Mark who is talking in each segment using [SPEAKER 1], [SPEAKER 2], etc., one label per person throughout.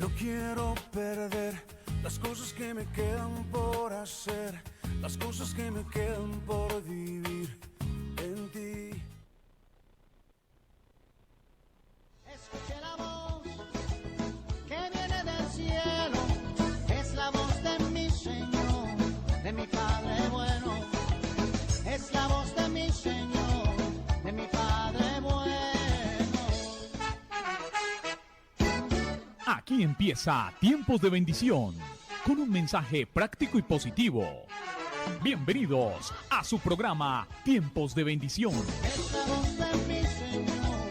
[SPEAKER 1] No quiero perder las cosas que me quedan por hacer, las cosas que me quedan por vivir en ti.
[SPEAKER 2] Escuché la voz que viene del cielo, es la voz de mi Señor, de mi Padre bueno, es la voz de mi Señor, de mi Padre bueno.
[SPEAKER 3] Aquí empieza Tiempos de Bendición, con un mensaje práctico y positivo. Bienvenidos a su programa Tiempos de Bendición.
[SPEAKER 2] Es la voz de mi Señor,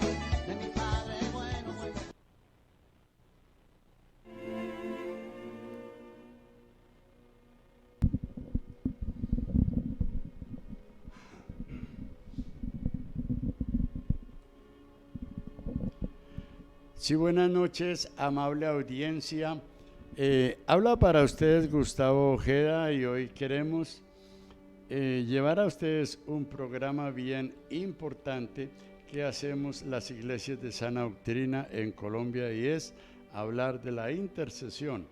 [SPEAKER 2] de mi Padre bueno.
[SPEAKER 4] Sí, buenas noches, amable audiencia. Habla para ustedes Gustavo Ojeda y hoy queremos llevar a ustedes un programa bien importante que hacemos las iglesias de sana doctrina en Colombia, y es hablar de la intercesión.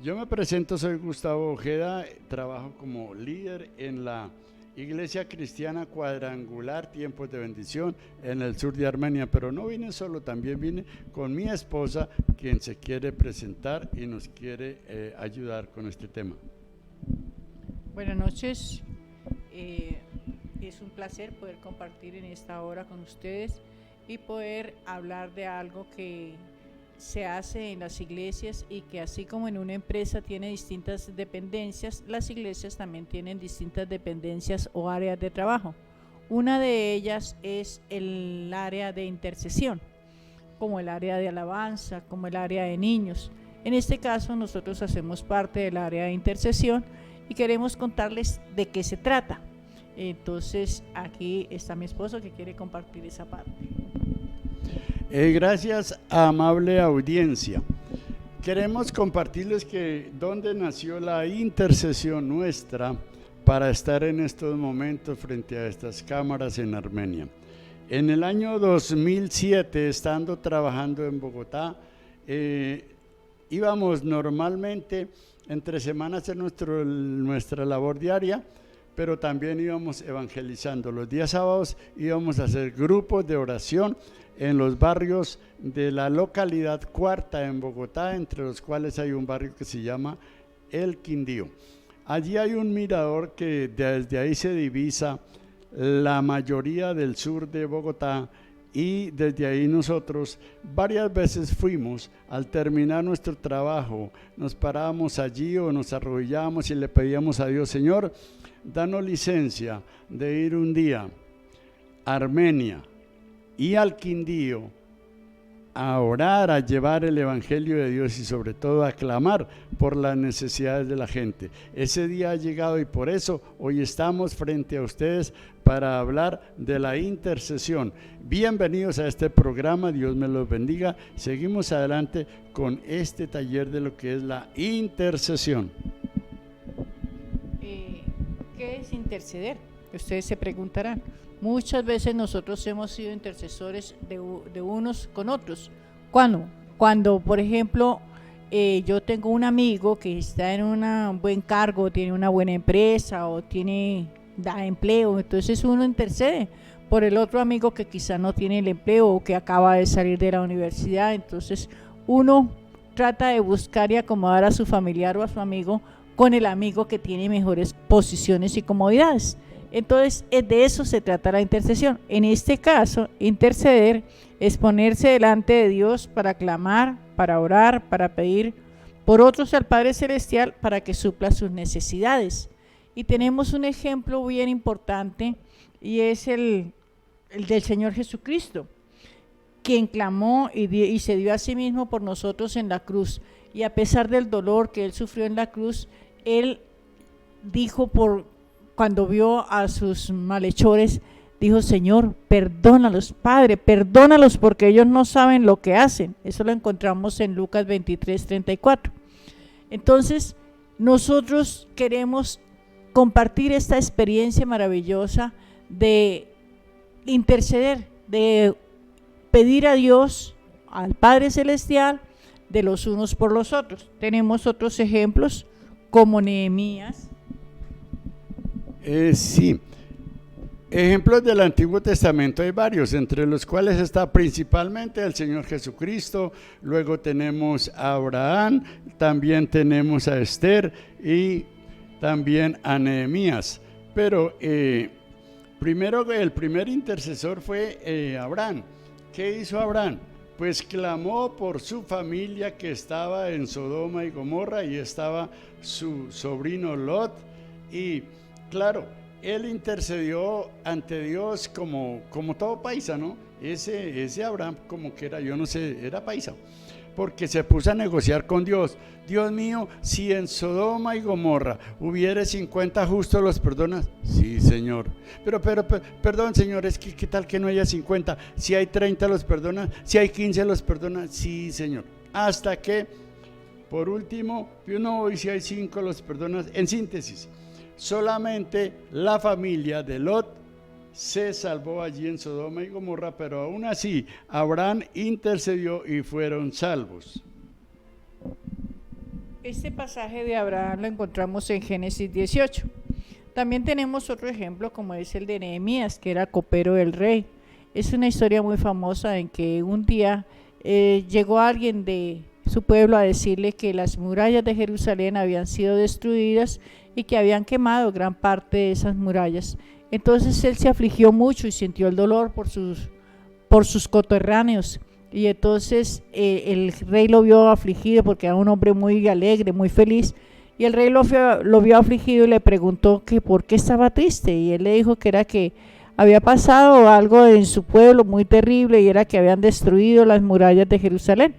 [SPEAKER 4] Yo me presento, soy Gustavo Ojeda, trabajo como líder en la Iglesia Cristiana Cuadrangular Tiempos de Bendición en el sur de Armenia, pero no vine solo, también vine con mi esposa, quien se quiere presentar y nos quiere ayudar con este tema.
[SPEAKER 5] Buenas noches, es un placer poder compartir en esta hora con ustedes y poder hablar de algo que se hace en las iglesias y que así como en una empresa tiene distintas dependencias, las iglesias también tienen distintas dependencias o áreas de trabajo. Una de ellas es el área de intercesión, como el área de alabanza, como el área de niños. En este caso nosotros hacemos parte del área de intercesión y queremos contarles de qué se trata. Entonces aquí está mi esposo que quiere compartir esa parte.
[SPEAKER 4] Gracias, amable audiencia. Queremos compartirles que dónde nació la intercesión nuestra para estar en estos momentos frente a estas cámaras en Armenia. En el año 2007, estando trabajando en Bogotá, íbamos normalmente entre semanas en nuestra labor diaria, pero también íbamos evangelizando. Los días sábados íbamos a hacer grupos de oración en los barrios de la localidad Cuarta en Bogotá, entre los cuales hay un barrio que se llama El Quindío. Allí hay un mirador que desde ahí se divisa la mayoría del sur de Bogotá, y desde ahí nosotros varias veces fuimos. Al terminar nuestro trabajo, nos parábamos allí o nos arrodillábamos y le pedíamos a Dios: Señor, danos licencia de ir un día a Armenia y al Quindío a orar, a llevar el evangelio de Dios y sobre todo a clamar por las necesidades de la gente. Ese día ha llegado y por eso hoy estamos frente a ustedes para hablar de la intercesión. Bienvenidos a este programa, Dios me los bendiga. Seguimos adelante con este taller de lo que es la intercesión.
[SPEAKER 5] ¿Qué es interceder? Ustedes se preguntarán. Muchas veces nosotros hemos sido intercesores de unos con otros. ¿Cuándo? Cuando, por ejemplo, yo tengo un amigo que está en un buen cargo, tiene una buena empresa o da empleo, entonces uno intercede por el otro amigo que quizá no tiene el empleo o que acaba de salir de la universidad. Entonces uno trata de buscar y acomodar a su familiar o a su amigo con el amigo que tiene mejores posiciones y comodidades. Entonces, de eso se trata la intercesión. En este caso, interceder es ponerse delante de Dios para clamar, para orar, para pedir por otros al Padre Celestial para que supla sus necesidades. Y tenemos un ejemplo bien importante y es el del Señor Jesucristo, quien clamó y se dio a sí mismo por nosotros en la cruz. Y a pesar del dolor que Él sufrió en la cruz, Él dijo cuando vio a sus malhechores, dijo: Señor, perdónalos, Padre, perdónalos porque ellos no saben lo que hacen. Eso lo encontramos en Lucas 23:34. Entonces, nosotros queremos compartir esta experiencia maravillosa de interceder, de pedir a Dios, al Padre Celestial de los unos por los otros. Tenemos otros ejemplos como Nehemías.
[SPEAKER 4] Sí, ejemplos del Antiguo Testamento hay varios, entre los cuales está principalmente el Señor Jesucristo, luego tenemos a Abraham, también tenemos a Esther y también a Nehemías. Pero primero el primer intercesor fue Abraham. ¿Qué hizo Abraham? Pues clamó por su familia que estaba en Sodoma y Gomorra, y estaba su sobrino Lot, y claro, él intercedió ante Dios como todo paisa, ¿no? Ese Abraham como que era, yo no sé, era paisa, porque se puso a negociar con Dios. Dios mío, si en Sodoma y Gomorra hubiere 50 justos, ¿los perdonas? Sí, Señor. Pero, perdón, Señor, es que ¿qué tal que no haya 50? Si hay 30, ¿los perdonas? Si hay 15, ¿los perdonas? Sí, Señor. Hasta que, por último, no, y si hay 5, ¿los perdonas? En síntesis, solamente la familia de Lot se salvó allí en Sodoma y Gomorra, pero aún así Abraham intercedió y fueron salvos.
[SPEAKER 5] Este pasaje de Abraham lo encontramos en Génesis 18. También tenemos otro ejemplo como es el de Nehemías, que era copero del rey. Es una historia muy famosa en que un día llegó alguien de su pueblo a decirle que las murallas de Jerusalén habían sido destruidas y que habían quemado gran parte de esas murallas. Entonces él se afligió mucho y sintió el dolor por sus coterráneos. Y entonces el rey lo vio afligido porque era un hombre muy alegre, muy feliz. Y el rey lo vio afligido y le preguntó que por qué estaba triste. Y él le dijo que era que había pasado algo en su pueblo muy terrible, y era que habían destruido las murallas de Jerusalén.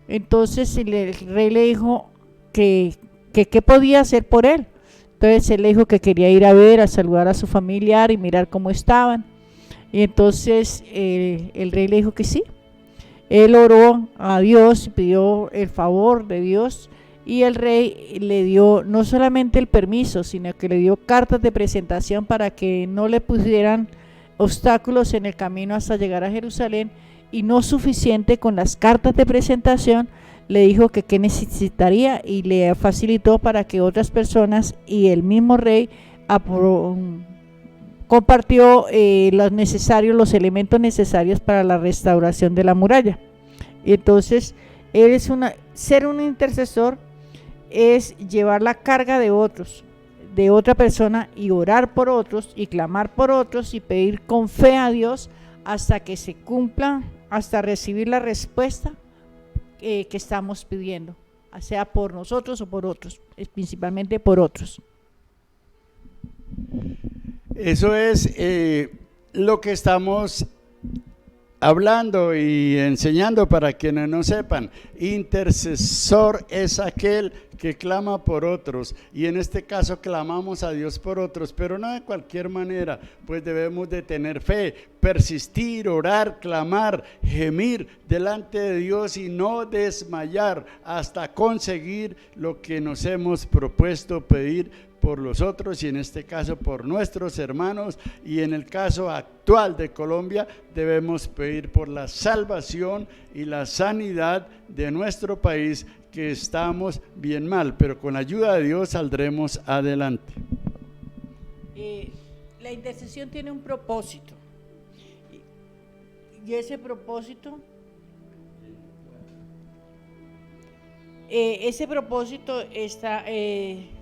[SPEAKER 5] Entonces el rey le dijo que qué podía hacer por él. Entonces él le dijo que quería ir a ver, a saludar a su familiar y mirar cómo estaban. Y entonces el rey le dijo que sí. Él oró a Dios y pidió el favor de Dios, y el rey le dio no solamente el permiso, sino que le dio cartas de presentación para que no le pusieran obstáculos en el camino hasta llegar a Jerusalén. Y no suficiente con las cartas de presentación, le dijo que qué necesitaría y le facilitó para que otras personas y el mismo rey compartió los elementos necesarios para la restauración de la muralla. Y entonces ser un intercesor es llevar la carga de otros, de otra persona, y orar por otros y clamar por otros y pedir con fe a Dios hasta que se cumpla, hasta recibir la respuesta que estamos pidiendo, sea por nosotros o por otros, principalmente por otros.
[SPEAKER 4] Eso es lo que estamos hablando y enseñando para quienes no sepan. Intercesor es aquel que clama por otros, y en este caso clamamos a Dios por otros, pero no de cualquier manera, pues debemos de tener fe, persistir, orar, clamar, gemir delante de Dios y no desmayar hasta conseguir lo que nos hemos propuesto pedir por los otros, y en este caso por nuestros hermanos, y en el caso actual de Colombia debemos pedir por la salvación y la sanidad de nuestro país, que estamos bien mal, pero con la ayuda de Dios saldremos adelante.
[SPEAKER 5] La intercesión tiene un propósito, y ese propósito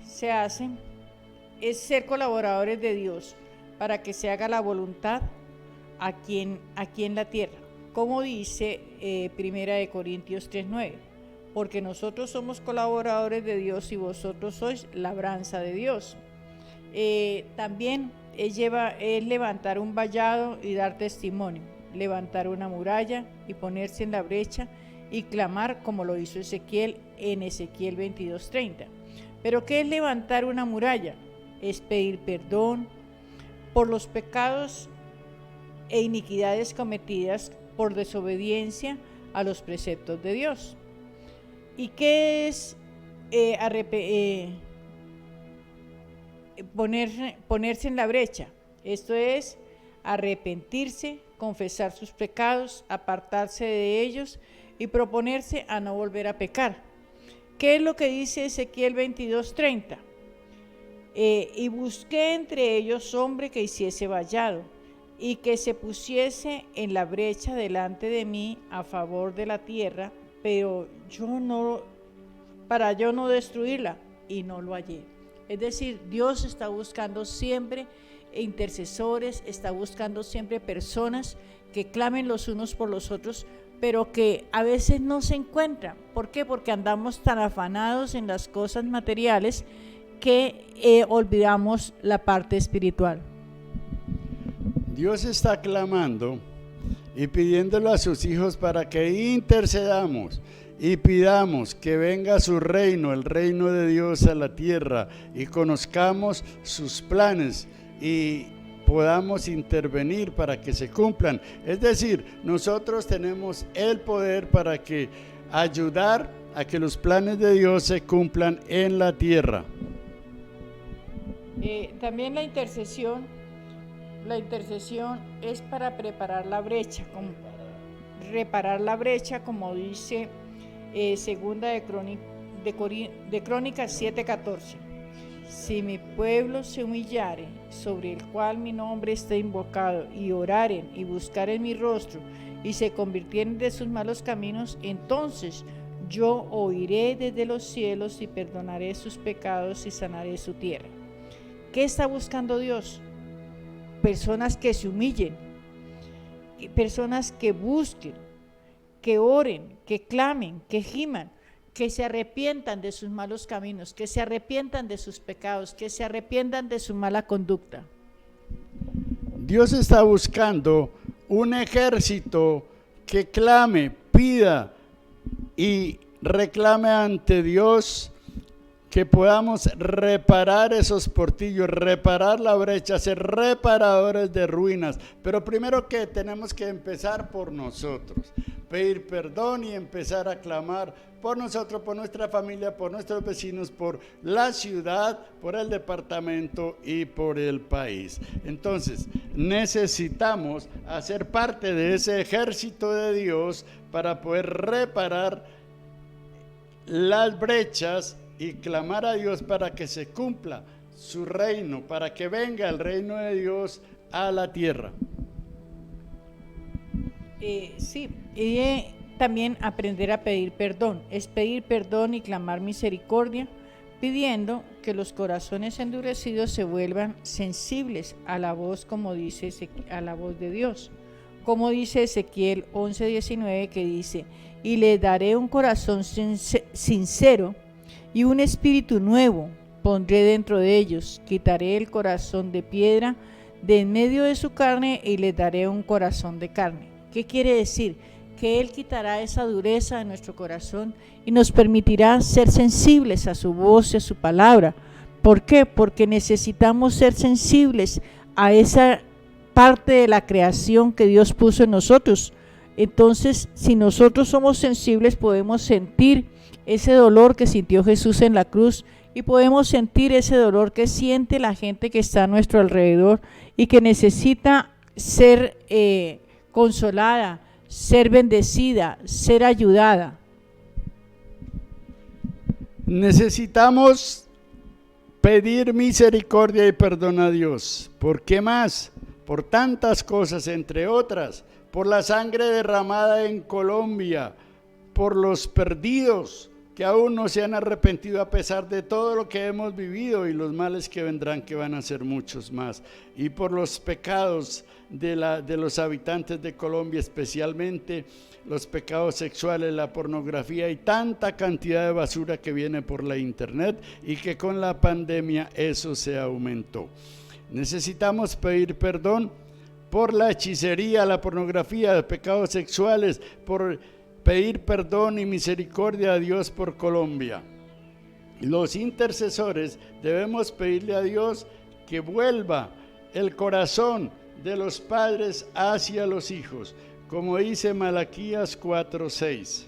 [SPEAKER 5] se hace es ser colaboradores de Dios para que se haga la voluntad aquí en la tierra, como dice 1 Corintios 3:9, porque nosotros somos colaboradores de Dios y vosotros sois labranza de Dios. También es levantar un vallado y dar testimonio, levantar una muralla y ponerse en la brecha y clamar, como lo hizo Ezequiel en Ezequiel 22:30. ¿Pero qué es levantar una muralla? Es pedir perdón por los pecados e iniquidades cometidas por desobediencia a los preceptos de Dios. ¿Y qué es ponerse en la brecha? Esto es arrepentirse, confesar sus pecados, apartarse de ellos y proponerse a no volver a pecar. ¿Qué es lo que dice Ezequiel 22:30? Y busqué entre ellos hombre que hiciese vallado y que se pusiese en la brecha delante de mí a favor de la tierra, pero para yo no destruirla, y no lo hallé. Es decir, Dios está buscando siempre intercesores, está buscando siempre personas que clamen los unos por los otros, pero que a veces no se encuentran. ¿Por qué? Porque andamos tan afanados en las cosas materiales que olvidamos la parte espiritual.
[SPEAKER 4] Dios está clamando y pidiéndole a sus hijos para que intercedamos y pidamos que venga su reino, el reino de Dios a la tierra, y conozcamos sus planes y podamos intervenir para que se cumplan. Es decir, nosotros tenemos el poder para que ayudar a que los planes de Dios se cumplan en la tierra.
[SPEAKER 5] También la intercesión es para preparar la brecha, reparar la brecha, como dice segunda de Crónicas 7:14. Si mi pueblo se humillare, sobre el cual mi nombre está invocado, y oraren y buscaren mi rostro, y se convirtieren de sus malos caminos, entonces yo oiré desde los cielos y perdonaré sus pecados y sanaré su tierra. ¿Qué está buscando Dios? Personas que se humillen, personas que busquen, que oren, que clamen, que giman, que se arrepientan de sus malos caminos, que se arrepientan de sus pecados, que se arrepientan de su mala conducta.
[SPEAKER 4] Dios está buscando un ejército que clame, pida y reclame ante Dios, que podamos reparar esos portillos, reparar la brecha, ser reparadores de ruinas. Pero primero que tenemos que empezar por nosotros, pedir perdón y empezar a clamar por nosotros, por nuestra familia, por nuestros vecinos, por la ciudad, por el departamento y por el país. Entonces, necesitamos hacer parte de ese ejército de Dios para poder reparar las brechas y clamar a Dios para que se cumpla su reino, para que venga el reino de Dios a la tierra.
[SPEAKER 5] Sí, y también aprender a pedir perdón, es pedir perdón y clamar misericordia, pidiendo que los corazones endurecidos se vuelvan sensibles a la voz, como dice a la voz de Dios, como dice Ezequiel 11:19, que dice: y le daré un corazón sincero y un espíritu nuevo pondré dentro de ellos, quitaré el corazón de piedra de en medio de su carne y les daré un corazón de carne. ¿Qué quiere decir? Que Él quitará esa dureza de nuestro corazón y nos permitirá ser sensibles a su voz y a su palabra. ¿Por qué? Porque necesitamos ser sensibles a esa parte de la creación que Dios puso en nosotros. Entonces, si nosotros somos sensibles, podemos sentir ese dolor que sintió Jesús en la cruz y podemos sentir ese dolor que siente la gente que está a nuestro alrededor y que necesita ser consolada, ser bendecida, ser ayudada.
[SPEAKER 4] Necesitamos pedir misericordia y perdón a Dios. ¿Por qué más? Por tantas cosas, entre otras, por la sangre derramada en Colombia, por los perdidos que aún no se han arrepentido a pesar de todo lo que hemos vivido y los males que vendrán, que van a ser muchos más, y por los pecados de los habitantes de Colombia, especialmente los pecados sexuales, la pornografía y tanta cantidad de basura que viene por la internet y que con la pandemia eso se aumentó. Necesitamos pedir perdón por la hechicería, la pornografía, los pecados sexuales, por pedir perdón y misericordia a Dios por Colombia. Los intercesores debemos pedirle a Dios que vuelva el corazón de los padres hacia los hijos, como dice Malaquías 4:6.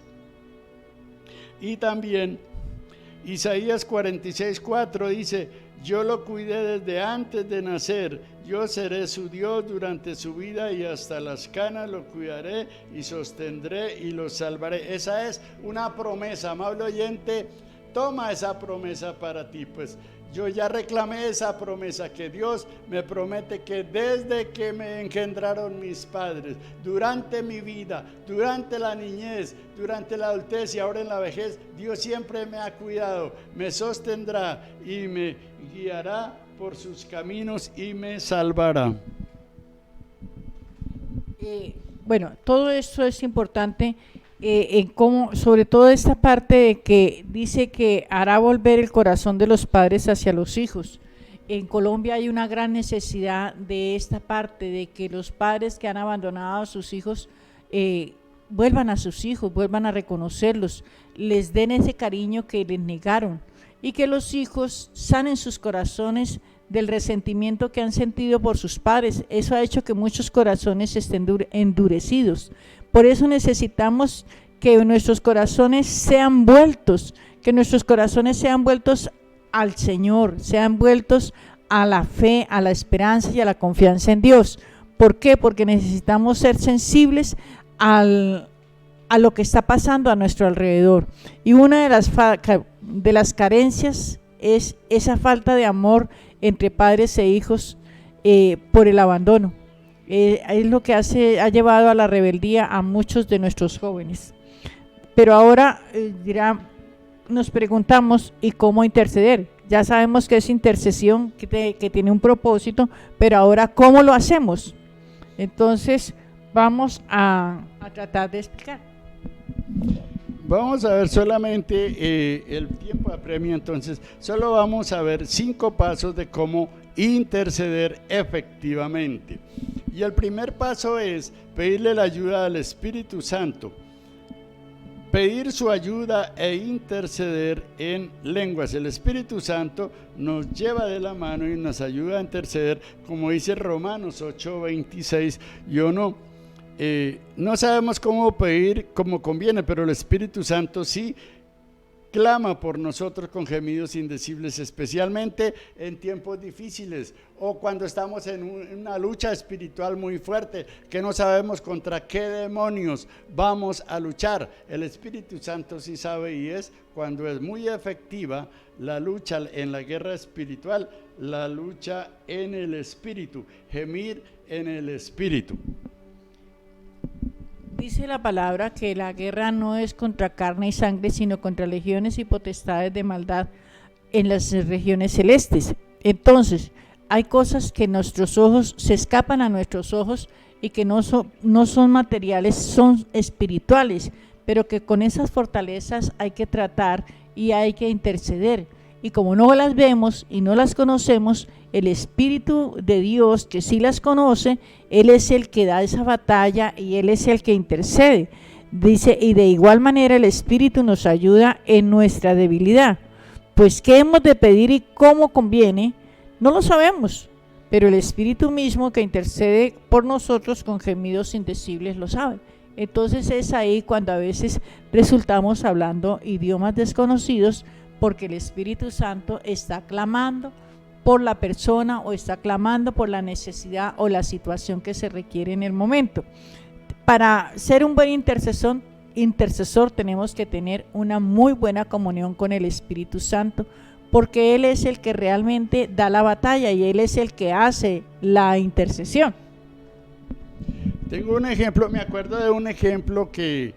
[SPEAKER 4] Y también Isaías 46:4 dice: yo lo cuidé desde antes de nacer, Yo seré su Dios durante su vida y hasta las canas lo cuidaré y sostendré y lo salvaré. Esa es una promesa, amable oyente, toma esa promesa para ti, pues yo ya reclamé esa promesa que Dios me promete que desde que me engendraron mis padres, durante mi vida, durante la niñez, durante la adultez y ahora en la vejez, Dios siempre me ha cuidado, me sostendrá y me guiará por sus caminos y me salvará.
[SPEAKER 5] Bueno, todo esto es importante. En cómo, sobre todo esta parte de que dice que hará volver el corazón de los padres hacia los hijos. En Colombia hay una gran necesidad de esta parte, de que los padres que han abandonado a sus hijos vuelvan a sus hijos, vuelvan a reconocerlos, les den ese cariño que les negaron y que los hijos sanen sus corazones del resentimiento que han sentido por sus padres. Eso ha hecho que muchos corazones estén endurecidos. Por eso necesitamos que nuestros corazones sean vueltos, que nuestros corazones sean vueltos al Señor, sean vueltos a la fe, a la esperanza y a la confianza en Dios. ¿Por qué? Porque necesitamos ser sensibles a lo que está pasando a nuestro alrededor. Y una de las carencias es esa falta de amor entre padres e hijos por el abandono. Es lo que ha llevado a la rebeldía a muchos de nuestros jóvenes. Pero ahora nos preguntamos, ¿y cómo interceder? Ya sabemos que es intercesión, que tiene un propósito, pero ahora, ¿cómo lo hacemos? Entonces, vamos a tratar de explicar.
[SPEAKER 4] Vamos a ver solamente el tiempo apremia, entonces solo vamos a ver 5 pasos de cómo interceder efectivamente. Y el primer paso es pedirle la ayuda al Espíritu Santo, pedir su ayuda e interceder en lenguas. El Espíritu Santo nos lleva de la mano y nos ayuda a interceder, como dice Romanos 8:26. No sabemos cómo pedir como conviene, pero el Espíritu Santo sí clama por nosotros con gemidos indecibles, especialmente en tiempos difíciles o cuando estamos en una lucha espiritual muy fuerte, que no sabemos contra qué demonios vamos a luchar. El Espíritu Santo sí sabe, y es cuando es muy efectiva la lucha en la guerra espiritual, la lucha en el Espíritu, gemir en el Espíritu.
[SPEAKER 5] Dice la palabra que la guerra no es contra carne y sangre, sino contra legiones y potestades de maldad en las regiones celestes. Entonces, hay cosas que nuestros ojos se escapan a nuestros ojos y que no son materiales, son espirituales, pero que con esas fortalezas hay que tratar y hay que interceder. Y como no las vemos y no las conocemos, el Espíritu de Dios, que sí las conoce, Él es el que da esa batalla y Él es el que intercede. Dice, y de igual manera el Espíritu nos ayuda en nuestra debilidad. Pues qué hemos de pedir y cómo conviene, no lo sabemos, pero el Espíritu mismo que intercede por nosotros con gemidos indecibles lo sabe. Entonces es ahí cuando a veces resultamos hablando idiomas desconocidos, porque el Espíritu Santo está clamando por la persona o está clamando por la necesidad o la situación que se requiere en el momento. Para ser un buen intercesor tenemos que tener una muy buena comunión con el Espíritu Santo, porque Él es el que realmente da la batalla y Él es el que hace la intercesión.
[SPEAKER 4] Tengo un ejemplo, me acuerdo de un ejemplo que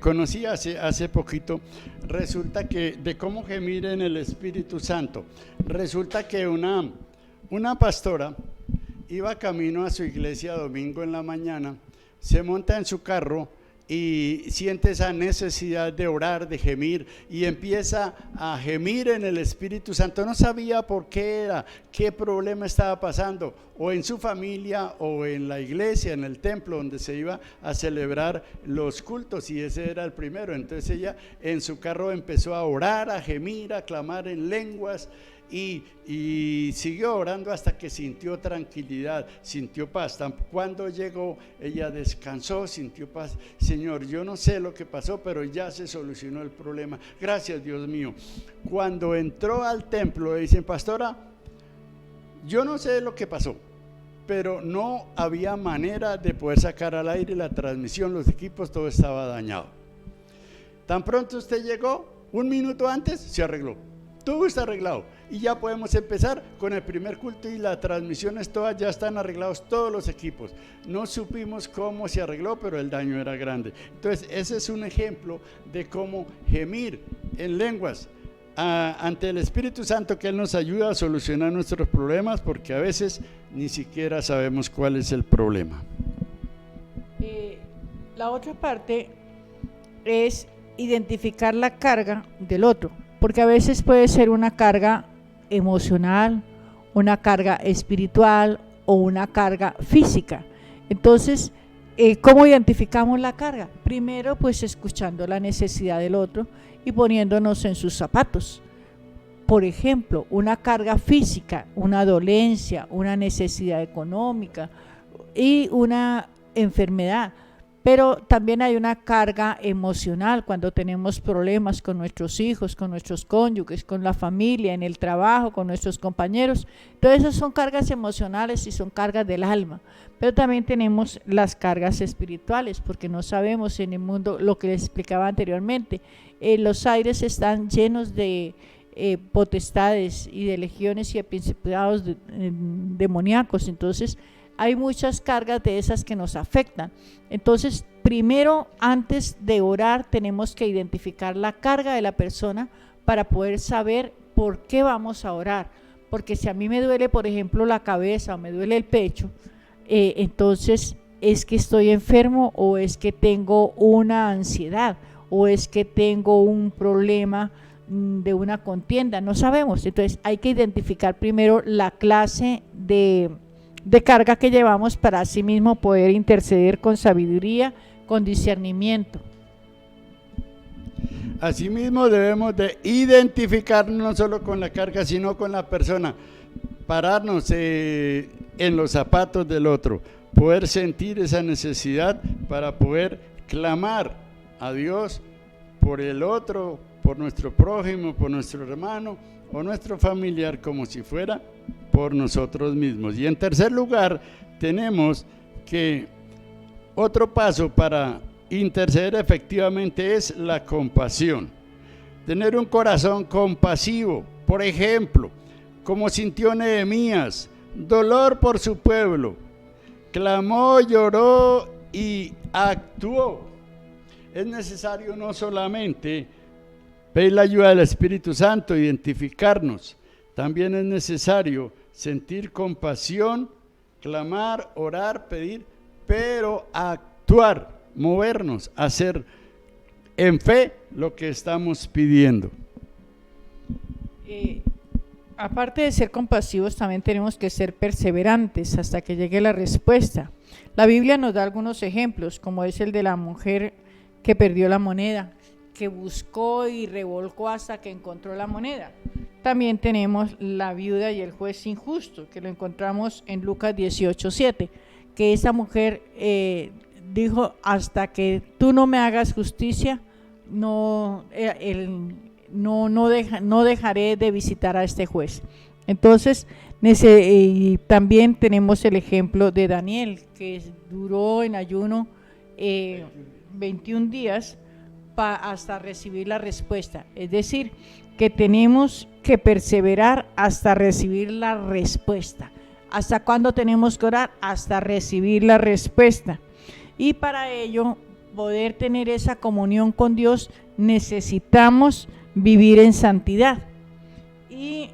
[SPEAKER 4] conocí hace poquito. Resulta que de cómo gemir en el Espíritu Santo. Resulta que una pastora iba camino a su iglesia domingo en la mañana, se monta en su carro y siente esa necesidad de orar, de gemir, y empieza a gemir en el Espíritu Santo. No sabía por qué era, qué problema estaba pasando, o en su familia, o en la iglesia, en el templo donde se iba a celebrar los cultos, y ese era el primero. Entonces ella en su carro empezó a orar, a gemir, a clamar en lenguas, y siguió orando hasta que sintió tranquilidad, sintió paz. Cuando llegó, ella descansó, sintió paz. Señor, yo no sé lo que pasó, pero ya se solucionó el problema. Gracias, Dios mío. Cuando entró al templo, le dicen, pastora, yo no sé lo que pasó, pero no había manera de poder sacar al aire la transmisión, los equipos, todo estaba dañado. Tan pronto usted llegó, 1 minuto antes se arregló, todo está arreglado y ya podemos empezar con el primer culto y las transmisiones todas ya están arreglados, todos los equipos. No supimos cómo se arregló, pero el daño era grande. Entonces ese es un ejemplo de cómo gemir en lenguas ante el Espíritu Santo, que Él nos ayuda a solucionar nuestros problemas, porque a veces ni siquiera sabemos cuál es el problema.
[SPEAKER 5] La otra parte es identificar la carga del otro, porque a veces puede ser una carga emocional, una carga espiritual o una carga física. Entonces, ¿cómo identificamos la carga? Primero, pues escuchando la necesidad del otro y poniéndonos en sus zapatos. Por ejemplo, una carga física, una dolencia, una necesidad económica y una enfermedad. Pero también hay una carga emocional cuando tenemos problemas con nuestros hijos, con nuestros cónyuges, con la familia, en el trabajo, con nuestros compañeros. Todas esas son cargas emocionales y son cargas del alma. Pero también tenemos las cargas espirituales, porque no sabemos en el mundo, lo que les explicaba anteriormente, los aires están llenos de potestades y de legiones y de principados demoníacos. Entonces hay muchas cargas de esas que nos afectan. Entonces, primero, antes de orar, tenemos que identificar la carga de la persona para poder saber por qué vamos a orar. Porque si a mí me duele, por ejemplo, la cabeza o me duele el pecho, entonces es que estoy enfermo, o es que tengo una ansiedad, o es que tengo un problema de una contienda, no sabemos. Entonces hay que identificar primero la clase de carga que llevamos para así mismo poder interceder con sabiduría, con discernimiento.
[SPEAKER 4] Asimismo debemos de identificarnos no solo con la carga, sino con la persona, pararnos en los zapatos del otro, poder sentir esa necesidad para poder clamar a Dios por el otro, por nuestro prójimo, por nuestro hermano o nuestro familiar, como si fuera por nosotros mismos. Y en tercer lugar, tenemos que otro paso para interceder efectivamente es la compasión. Tener un corazón compasivo, por ejemplo, como sintió Nehemías, dolor por su pueblo, clamó, lloró y actuó. Es necesario no solamente pedir la ayuda del Espíritu Santo, identificarnos, también es necesario sentir compasión, clamar, orar, pedir, pero actuar, movernos, hacer en fe lo que estamos pidiendo.
[SPEAKER 5] Aparte de ser compasivos, también tenemos que ser perseverantes hasta que llegue la respuesta. La Biblia nos da algunos ejemplos, como es el de la mujer que perdió la moneda, que buscó y revolcó hasta que encontró la moneda. También tenemos la viuda y el juez injusto, que lo encontramos en Lucas 18:7, que esa mujer dijo: hasta que tú no me hagas justicia, no dejaré de visitar a este juez. Entonces, y también tenemos el ejemplo de Daniel, que duró en ayuno 21 días hasta recibir la respuesta. Es decir, que tenemos que perseverar hasta recibir la respuesta. ¿Hasta cuándo tenemos que orar? Hasta recibir la respuesta. Y para ello, poder tener esa comunión con Dios, necesitamos vivir en santidad. Y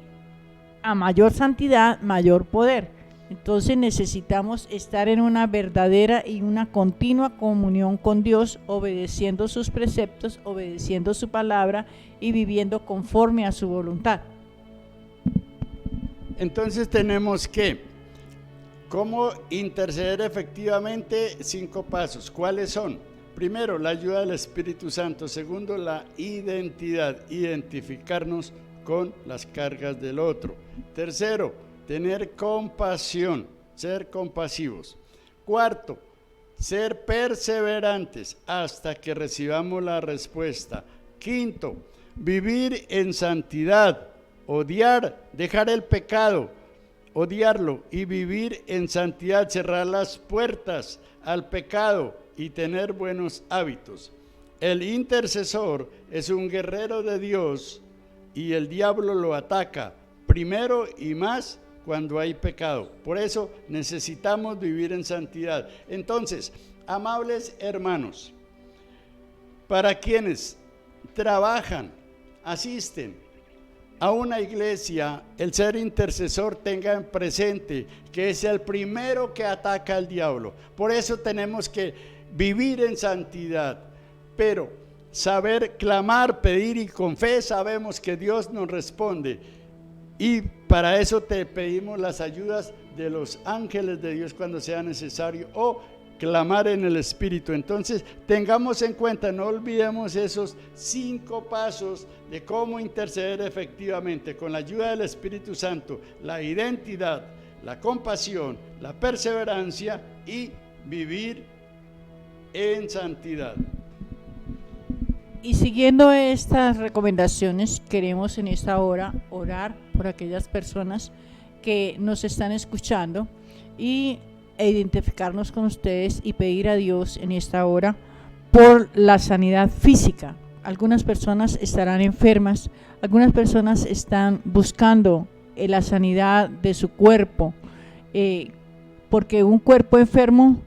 [SPEAKER 5] a mayor santidad, mayor poder. Entonces necesitamos estar en una verdadera y una continua comunión con Dios, obedeciendo sus preceptos, obedeciendo su palabra y viviendo conforme a su voluntad.
[SPEAKER 4] Entonces tenemos que, ¿cómo interceder efectivamente? 5 pasos. ¿Cuáles son? Primero, la ayuda del Espíritu Santo. Segundo, la identidad, identificarnos con las cargas del otro. Tercero, tener compasión, ser compasivos. Cuarto, ser perseverantes hasta que recibamos la respuesta. Quinto, vivir en santidad, odiar, dejar el pecado, odiarlo y vivir en santidad, cerrar las puertas al pecado y tener buenos hábitos. El intercesor es un guerrero de Dios y el diablo lo ataca primero y más cuando hay pecado. Por eso necesitamos vivir en santidad. Entonces, amables hermanos, para quienes trabajan, asisten a una iglesia, el ser intercesor tenga en presente que es el primero que ataca al diablo. Por eso tenemos que vivir en santidad, pero saber clamar, pedir y con fe sabemos que Dios nos responde. Y para eso te pedimos las ayudas de los ángeles de Dios cuando sea necesario, o clamar en el Espíritu. Entonces tengamos en cuenta, no olvidemos esos 5 pasos de cómo interceder efectivamente con la ayuda del Espíritu Santo: la identidad, la compasión, la perseverancia y vivir en santidad.
[SPEAKER 5] Y siguiendo estas recomendaciones, queremos en esta hora orar por aquellas personas que nos están escuchando e identificarnos con ustedes y pedir a Dios en esta hora por la sanidad física. Algunas personas estarán enfermas, algunas personas están buscando la sanidad de su cuerpo, porque un cuerpo enfermo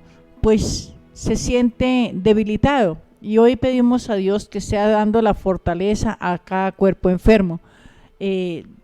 [SPEAKER 5] pues se siente debilitado. Y hoy pedimos a Dios que sea dando la fortaleza a cada cuerpo enfermo.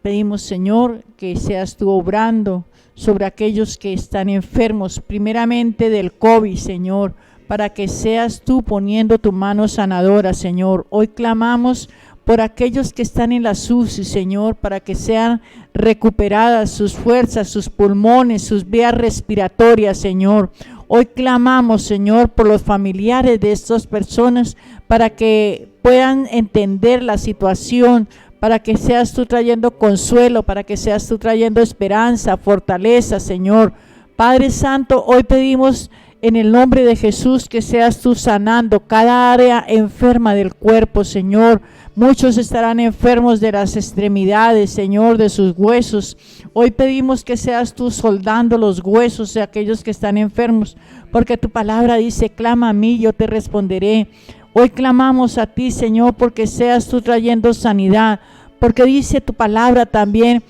[SPEAKER 5] Pedimos, Señor, que seas tú obrando sobre aquellos que están enfermos, primeramente del COVID, Señor, para que seas tú poniendo tu mano sanadora, Señor. Hoy clamamos por aquellos que están en la UCI, Señor, para que sean recuperadas sus fuerzas, sus pulmones, sus vías respiratorias, Señor. Hoy clamamos, Señor, por los familiares de estas personas para que puedan entender la situación, para que seas tú trayendo consuelo, para que seas tú trayendo esperanza, fortaleza, Señor. Padre Santo, hoy pedimos en el nombre de Jesús que seas tú sanando cada área enferma del cuerpo, Señor. Muchos estarán enfermos de las extremidades, Señor, de sus huesos. Hoy pedimos que seas tú soldando los huesos de aquellos que están enfermos, porque tu palabra dice: clama a mí, yo te responderé. Hoy clamamos a ti, Señor, porque seas tú trayendo sanidad, porque dice tu palabra también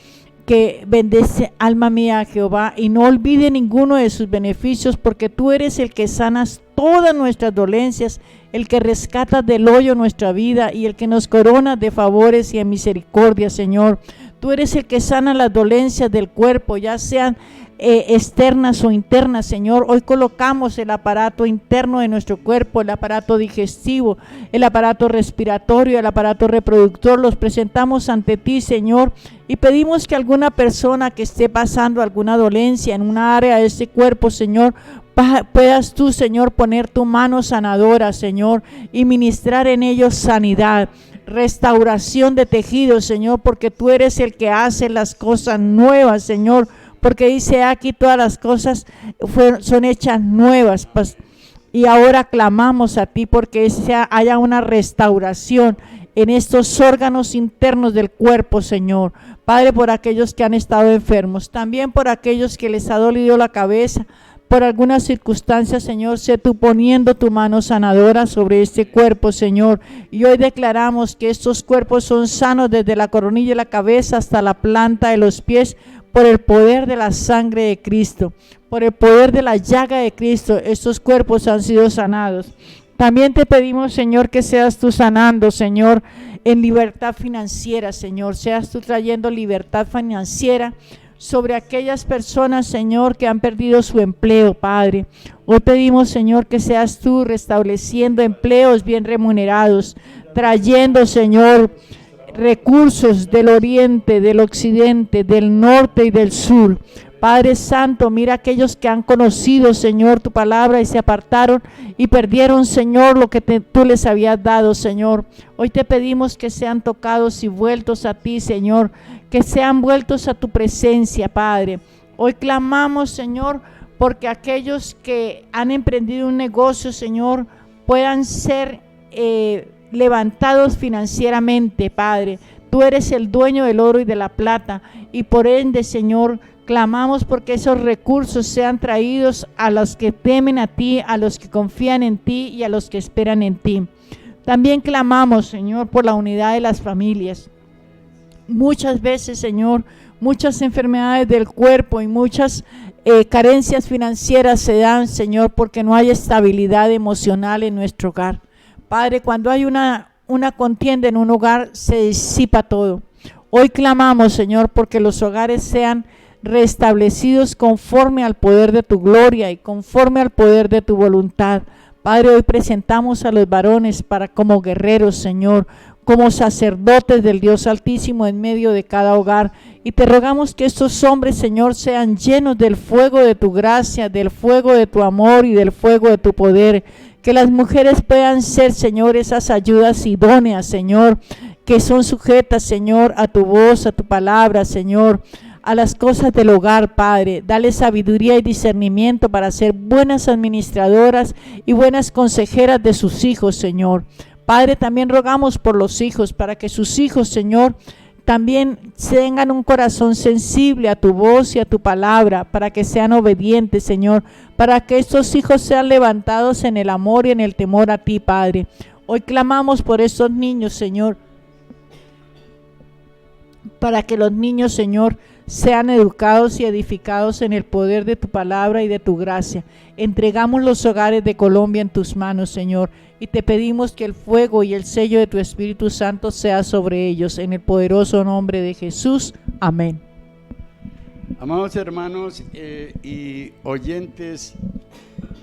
[SPEAKER 5] que bendice alma mía a Jehová y no olvide ninguno de sus beneficios, porque tú eres el que sanas todas nuestras dolencias, el que rescata del hoyo nuestra vida y el que nos corona de favores y en misericordia, Señor. Tú eres el que sana las dolencias del cuerpo, ya sean externas o internas, Señor. Hoy colocamos el aparato interno de nuestro cuerpo, el aparato digestivo, el aparato respiratorio, el aparato reproductor, los presentamos ante ti, Señor, y pedimos que alguna persona que esté pasando alguna dolencia en una área de ese cuerpo, Señor, puedas tú, Señor, poner tu mano sanadora, Señor, y ministrar en ellos sanidad, restauración de tejidos, Señor, porque tú eres el que hace las cosas nuevas, Señor, porque dice aquí todas las cosas son hechas nuevas, pues, y ahora clamamos a ti porque haya una restauración en estos órganos internos del cuerpo, Señor. Padre, por aquellos que han estado enfermos, también por aquellos que les ha dolido la cabeza, por algunas circunstancias, Señor, sé tú poniendo tu mano sanadora sobre este cuerpo, Señor. Y hoy declaramos que estos cuerpos son sanos desde la coronilla de la cabeza hasta la planta de los pies, por el poder de la sangre de Cristo, por el poder de la llaga de Cristo. Estos cuerpos han sido sanados. También te pedimos, Señor, que seas tú sanando, Señor, en libertad financiera, Señor. Seas tú trayendo libertad financiera sobre aquellas personas, Señor, que han perdido su empleo, Padre. Hoy pedimos, Señor, que seas tú restableciendo empleos bien remunerados, trayendo, Señor, recursos del oriente, del occidente, del norte y del sur. Padre Santo, mira aquellos que han conocido, Señor, tu palabra y se apartaron y perdieron, Señor, lo que tú les habías dado, Señor. Hoy te pedimos que sean tocados y vueltos a ti, Señor, que sean vueltos a tu presencia, Padre. Hoy clamamos, Señor, porque aquellos que han emprendido un negocio, Señor, puedan ser levantados financieramente, Padre. Tú eres el dueño del oro y de la plata y por ende, Señor, Clamamos porque esos recursos sean traídos a los que temen a ti, a los que confían en ti y a los que esperan en ti. También clamamos, Señor, por la unidad de las familias. Muchas veces, Señor, muchas enfermedades del cuerpo y muchas carencias financieras se dan, Señor, porque no hay estabilidad emocional en nuestro hogar. Padre, cuando hay una contienda en un hogar, se disipa todo. Hoy clamamos, Señor, porque los hogares sean restablecidos conforme al poder de tu gloria y conforme al poder de tu voluntad. Padre, hoy presentamos a los varones para como guerreros, Señor, como sacerdotes del Dios Altísimo en medio de cada hogar. Y te rogamos que estos hombres, Señor, sean llenos del fuego de tu gracia, del fuego de tu amor y del fuego de tu poder. Que las mujeres puedan ser, Señor, esas ayudas idóneas, Señor, que son sujetas, Señor, a tu voz, a tu palabra, Señor, a las cosas del hogar, Padre. Dale sabiduría y discernimiento para ser buenas administradoras y buenas consejeras de sus hijos, Señor. Padre, también rogamos por los hijos, para que sus hijos, Señor, también tengan un corazón sensible a tu voz y a tu palabra, para que sean obedientes, Señor, para que estos hijos sean levantados en el amor y en el temor a ti, Padre. Hoy clamamos por estos niños, Señor, para que los niños, Señor, sean educados y edificados en el poder de tu palabra y de tu gracia. Entregamos los hogares de Colombia en tus manos, Señor, y te pedimos que el fuego y el sello de tu Espíritu Santo sea sobre ellos, en el poderoso nombre de Jesús. Amén.
[SPEAKER 4] Amados hermanos y oyentes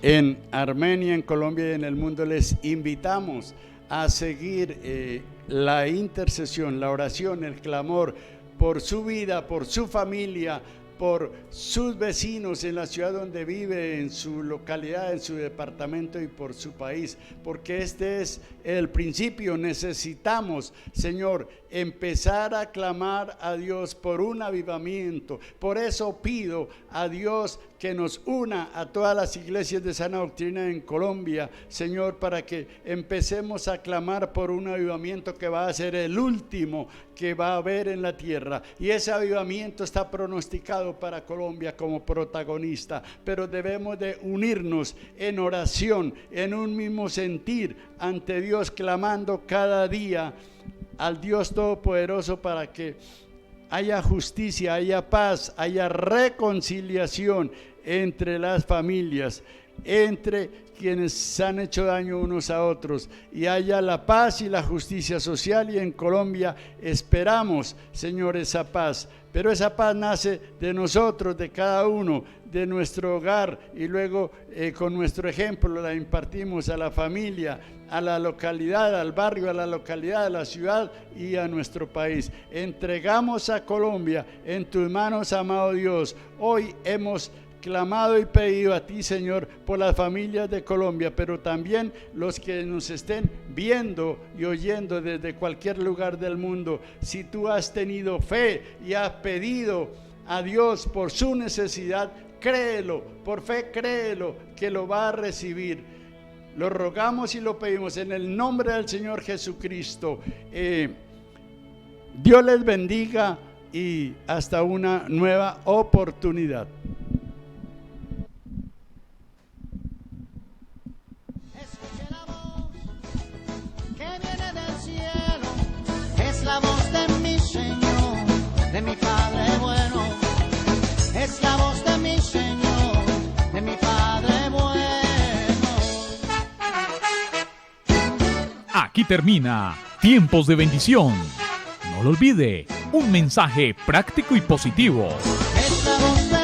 [SPEAKER 4] en Armenia, en Colombia y en el mundo, les invitamos a seguir la intercesión, la oración, el clamor por su vida, por su familia, por sus vecinos en la ciudad donde vive, en su localidad, en su departamento y por su país, porque este es el principio. Necesitamos, Señor, empezar a clamar a Dios por un avivamiento. Por eso pido a Dios que nos una a todas las iglesias de sana doctrina en Colombia, Señor, para que empecemos a clamar por un avivamiento que va a ser el último que va a haber en la tierra, y ese avivamiento está pronosticado para Colombia como protagonista, pero debemos de unirnos en oración, en un mismo sentir ante Dios, clamando cada día al Dios Todopoderoso para que haya justicia, haya paz, haya reconciliación entre las familias, entre quienes se han hecho daño unos a otros, y haya la paz y la justicia social. Y en Colombia esperamos, Señor, esa paz, pero esa paz nace de nosotros, de cada uno, de nuestro hogar, y luego con nuestro ejemplo la impartimos a la familia, a la localidad, al barrio, a la localidad, a la ciudad y a nuestro país. Entregamos a Colombia en tus manos, amado Dios. Hoy hemos clamado y pedido a ti, Señor, por las familias de Colombia, pero también los que nos estén viendo y oyendo desde cualquier lugar del mundo. Si tú has tenido fe y has pedido a Dios por su necesidad, créelo, por fe créelo, que lo va a recibir. Lo rogamos y lo pedimos en el nombre del Señor Jesucristo. Dios les bendiga y hasta una nueva oportunidad.
[SPEAKER 2] Escuche la voz que viene del cielo, es la voz de mi Señor, de mi Padre bueno, es la voz de mi Señor, de mi Padre bueno.
[SPEAKER 3] Aquí termina Tiempos de Bendición. No lo olvide, un mensaje práctico y positivo.
[SPEAKER 2] Es la voz de